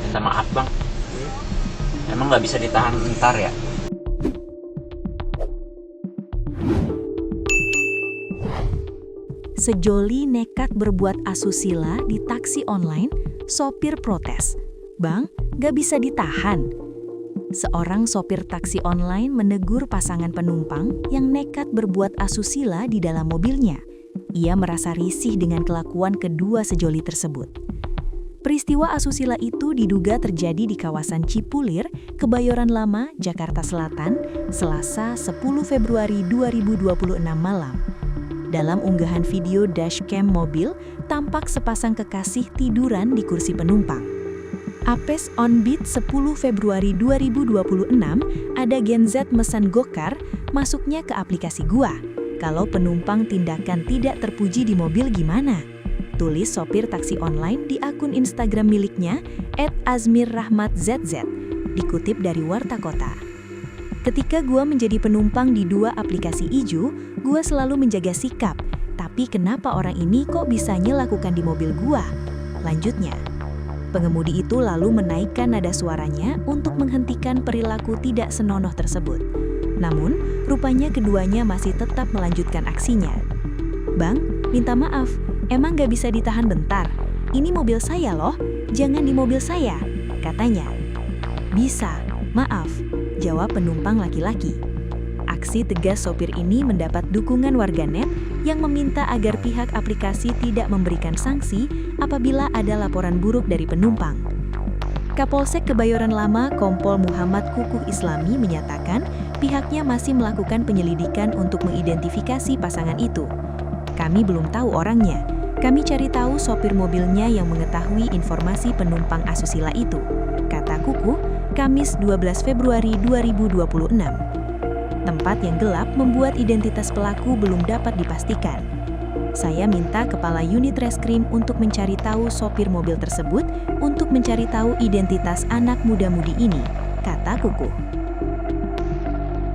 Minta maaf bang, emang nggak bisa ditahan bentar ya? Sejoli nekat berbuat asusila di taksi online, sopir protes. Bang, gak bisa ditahan. Seorang sopir taksi online menegur pasangan penumpang yang nekat berbuat asusila di dalam mobilnya. Ia merasa risih dengan kelakuan kedua sejoli tersebut. Peristiwa asusila itu diduga terjadi di kawasan Cipulir, Kebayoran Lama, Jakarta Selatan, Selasa 10 Februari 2026 malam. Dalam unggahan video dashcam mobil, tampak sepasang kekasih tiduran di kursi penumpang. Apes on beat 10 Februari 2026, ada Gen Z mesan gokar, masuknya ke aplikasi Gua. Kalau penumpang tindakan tidak terpuji di mobil gimana? Tulis sopir taksi online di akun Instagram miliknya @azmirrahmatzz, dikutip dari Warta Kota. Ketika gua menjadi penumpang di dua aplikasi ijo, gua selalu menjaga sikap. Tapi kenapa orang ini kok bisanya lakukan di mobil gua? Lanjutnya, pengemudi itu lalu menaikkan nada suaranya untuk menghentikan perilaku tidak senonoh tersebut. Namun, rupanya keduanya masih tetap melanjutkan aksinya. Bang, minta maaf, emang gak bisa ditahan bentar? Ini mobil saya loh, jangan di mobil saya, katanya. Bisa, maaf, jawab penumpang laki-laki. Aksi tegas sopir ini mendapat dukungan warganet yang meminta agar pihak aplikasi tidak memberikan sanksi apabila ada laporan buruk dari penumpang. Kapolsek Kebayoran Lama Kompol Muhammad Kukuh Islami menyatakan pihaknya masih melakukan penyelidikan untuk mengidentifikasi pasangan itu. Kami belum tahu orangnya. Kami cari tahu sopir mobilnya yang mengetahui informasi penumpang asusila itu, kata Kukuh, Kamis 12 Februari 2026. Tempat yang gelap membuat identitas pelaku belum dapat dipastikan. Saya minta Kepala Unit Reskrim untuk mencari tahu sopir mobil tersebut untuk mencari tahu identitas anak muda-mudi ini, kata Kukuh.